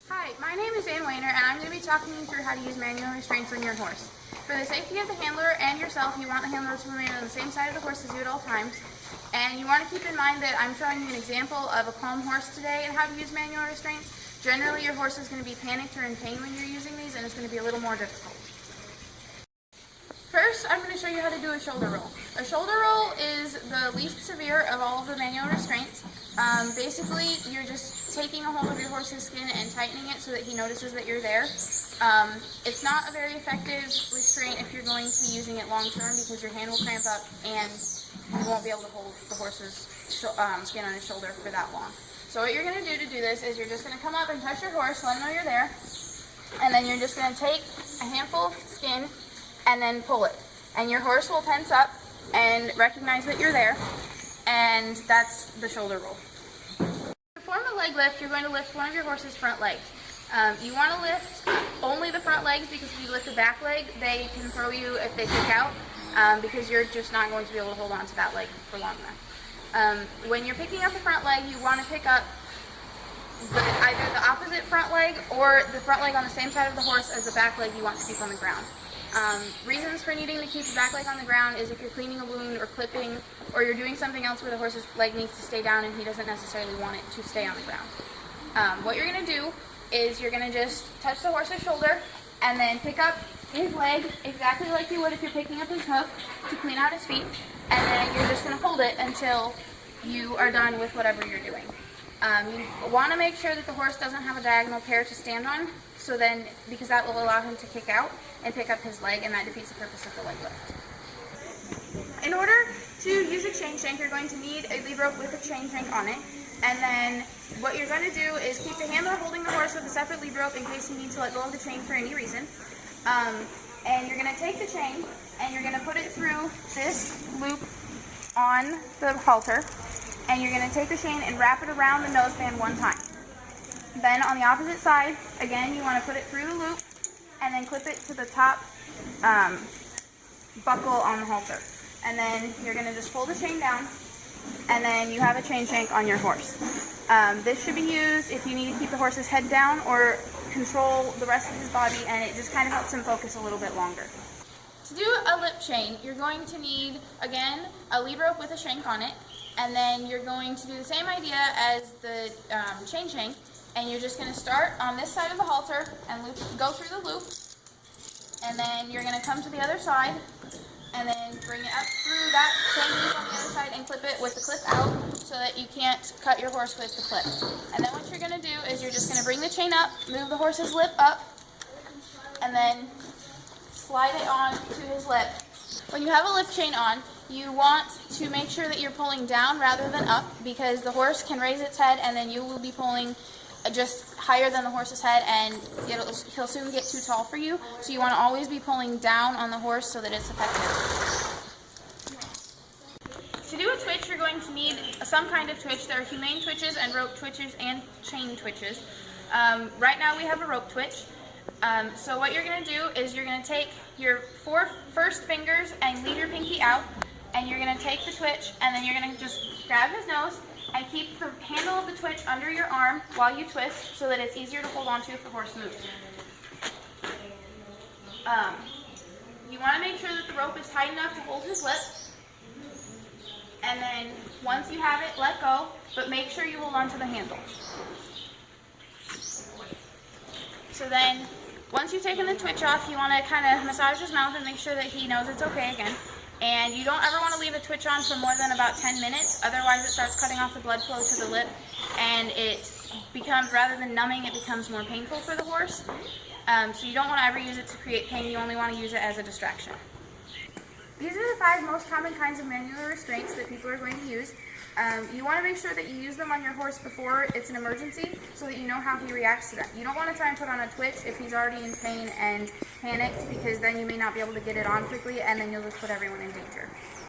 Hi, my name is Wehner, and I'm going to be talking you through how to use manual restraints on your horse. For the safety of the handler and yourself, you want the handler to remain on the same side of the horse as you at all times. And you want to keep in mind that I'm showing you an example of a calm horse today and how to use manual restraints. Generally, your horse is going to be panicked or in pain when you're using these, and it's going to be a little more difficult. First, I'm going to show you how to do a shoulder roll. A shoulder roll is the least severe of all of the manual restraints. Basically, you're just taking a hold of your horse's skin and tightening it so that he notices that you're there. It's not a very effective restraint if you're going to be using it long term because your hand will cramp up and you won't be able to hold the horse's skin on his shoulder for that long. So what you're going to do this is you're just going to come up and touch your horse, let him know you're there, and then you're just going to take a handful of skin and then pull it. And your horse will tense up and recognize that you're there, and that's the shoulder roll. To form a leg lift, you're going to lift one of your horse's front legs. You want to lift only the front legs because if you lift the back leg, they can throw you if they kick out because you're just not going to be able to hold on to that leg for long enough. When you're picking up the front leg, you want to pick up either the opposite front leg or the front leg on the same side of the horse as the back leg you want to keep on the ground. Reasons for needing to keep the back leg on the ground is if you're cleaning a wound or clipping or you're doing something else where the horse's leg needs to stay down and he doesn't necessarily want it to stay on the ground. What you're going to do is you're going to just touch the horse's shoulder and then pick up his leg exactly like you would if you're picking up his hoof to clean out his feet, and then you're just going to hold it until you are done with whatever you're doing. You want to make sure that the horse doesn't have a diagonal pair to stand on, because that will allow him to kick out and pick up his leg, and that defeats the purpose of the leg lift. In order to use a chain shank, you're going to need a lead rope with a chain shank on it, and then what you're going to do is keep the handler holding the horse with a separate lead rope in case you need to let go of the chain for any reason. And you're going to take the chain and you're going to put it through this loop on the halter, and you're going to take the chain and wrap it around the noseband one time. Then on the opposite side, again, you want to put it through the loop and then clip it to the top buckle on the halter. And then you're going to just pull the chain down, and then you have a chain shank on your horse. This should be used if you need to keep the horse's head down or control the rest of his body, and it just kind of helps him focus a little bit longer. To do a lip chain, you're going to need, again, a lead rope with a shank on it, and then you're going to do the same idea as the chain shank, and you're just going to start on this side of the halter and go through the loop, and then you're going to come to the other side and then bring it up through that same loop on the other side and clip it with the clip out so that you can't cut your horse with the clip. And then what you're going to do is you're just going to bring the chain up, move the horse's lip up, and then slide it on to his lip. When you have a lip chain on, you want to make sure that you're pulling down rather than up, because the horse can raise its head and then you will be pulling just higher than the horse's head, and he'll soon get too tall for you. So you want to always be pulling down on the horse so that it's effective. To do a twitch, you're going to need some kind of twitch. There are humane twitches and rope twitches and chain twitches. Right now we have a rope twitch. So what you're going to do is you're going to take your 4 first fingers and lead your pinky out, and you're going to take the twitch, and then you're going to just grab his nose and keep the handle of the twitch under your arm while you twist so that it's easier to hold on to if the horse moves. You want to make sure that the rope is tight enough to hold his lip, and then once you have it, let go, but make sure you hold on to the handle. So then, once you've taken the twitch off, you want to kind of massage his mouth and make sure that he knows it's okay again. And you don't ever want to leave a twitch on for more than about 10 minutes, otherwise it starts cutting off the blood flow to the lip, and it becomes, rather than numbing, it becomes more painful for the horse. So you don't want to ever use it to create pain, you only want to use it as a distraction. These are the 5 most common kinds of manual restraints that people are going to use. You want to make sure that you use them on your horse before it's an emergency so that you know how he reacts to them. You don't want to try and put on a twitch if he's already in pain and panicked, because then you may not be able to get it on quickly and then you'll just put everyone in danger.